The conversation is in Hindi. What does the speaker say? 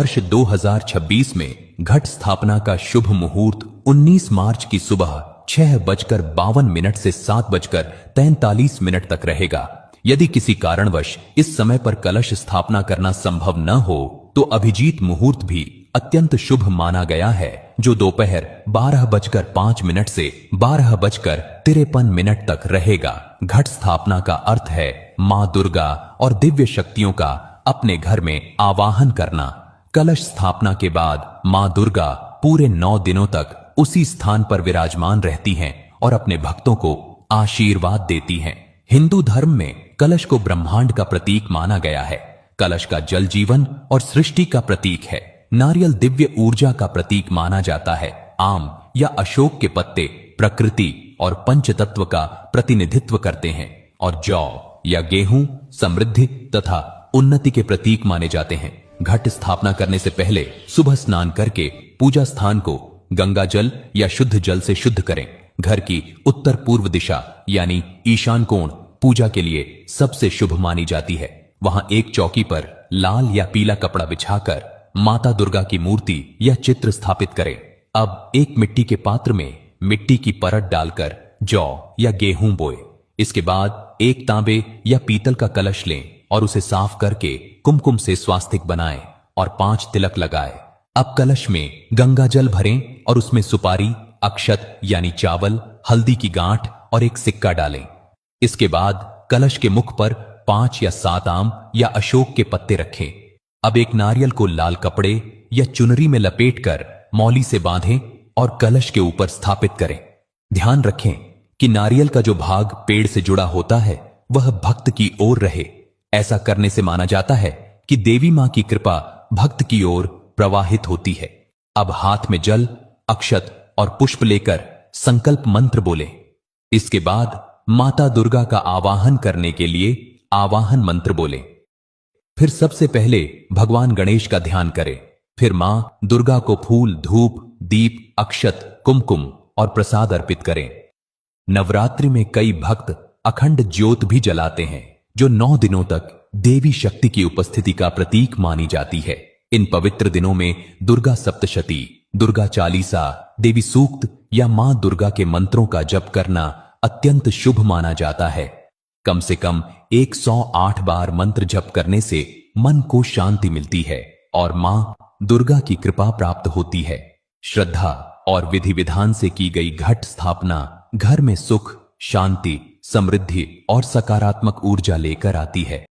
वर्ष 2026 में घट स्थापना का शुभ मुहूर्त 19 मार्च की सुबह 6:52 से 7:43 तक रहेगा। यदि किसी कारणवश इस समय पर कलश स्थापना करना संभव न हो तो अभिजीत मुहूर्त भी अत्यंत शुभ माना गया है, जो दोपहर 12:05 से 12:53 तक रहेगा। घट स्थापना का अर्थ है मां दुर्गा और दिव्य शक्तियों का अपने घर में आवाहन करना। कलश स्थापना के बाद मां दुर्गा पूरे 9 दिनों तक उसी स्थान पर विराजमान रहती हैं और अपने भक्तों को आशीर्वाद देती हैं। हिंदू धर्म में कलश को ब्रह्मांड का प्रतीक माना गया है। कलश का जल जीवन और सृष्टि का प्रतीक है। नारियल दिव्य ऊर्जा का प्रतीक माना जाता है। आम या अशोक के पत्ते प्रकृति और पंचतत्व का प्रतिनिधित्व करते हैं और जौ या गेहूं समृद्धि तथा उन्नति के प्रतीक माने जाते हैं। घट स्थापना करने से पहले सुबह स्नान करके पूजा स्थान को गंगा जल या शुद्ध जल से शुद्ध करें। घर की उत्तर पूर्व दिशा यानी ईशान कोण पूजा के लिए सबसे शुभ मानी जाती है। वहां एक चौकी पर लाल या पीला कपड़ा बिछाकर माता दुर्गा की मूर्ति या चित्र स्थापित करें। अब एक मिट्टी के पात्र में मिट्टी की परत डालकर जौ या गेहूं बोए। इसके बाद एक तांबे या पीतल का कलश लें और उसे साफ करके कुमकुम से स्वास्तिक बनाएं और 5 तिलक लगाएं। अब कलश में गंगा जल भरें और उसमें सुपारी, अक्षत यानी चावल, हल्दी की गांठ और एक सिक्का डालें। इसके बाद कलश के मुख पर 5 या 7 आम या अशोक के पत्ते रखें। अब एक नारियल को लाल कपड़े या चुनरी में लपेटकर मौली से बांधें और कलश के ऊपर स्थापित करें। ध्यान रखें कि नारियल का जो भाग पेड़ से जुड़ा होता है वह भक्त की ओर रहे। ऐसा करने से माना जाता है कि देवी मां की कृपा भक्त की ओर प्रवाहित होती है। अब हाथ में जल, अक्षत और पुष्प लेकर संकल्प मंत्र बोले। इसके बाद माता दुर्गा का आवाहन करने के लिए आवाहन मंत्र बोले। फिर सबसे पहले भगवान गणेश का ध्यान करें। फिर मां दुर्गा को फूल, धूप, दीप, अक्षत, कुमकुम और प्रसाद अर्पित करें। नवरात्रि में कई भक्त अखंड ज्योत भी जलाते हैं, जो 9 दिनों तक देवी शक्ति की उपस्थिति का प्रतीक मानी जाती है। इन पवित्र दिनों में दुर्गा सप्तशती, दुर्गा चालीसा, देवी सूक्त या मां दुर्गा के मंत्रों का जप करना अत्यंत शुभ माना जाता है। कम से कम 108 बार मंत्र जप करने से मन को शांति मिलती है और मां दुर्गा की कृपा प्राप्त होती है। श्रद्धा और विधि विधान से की गई घट स्थापना घर में सुख, शांति, समृद्धि और सकारात्मक ऊर्जा लेकर आती है।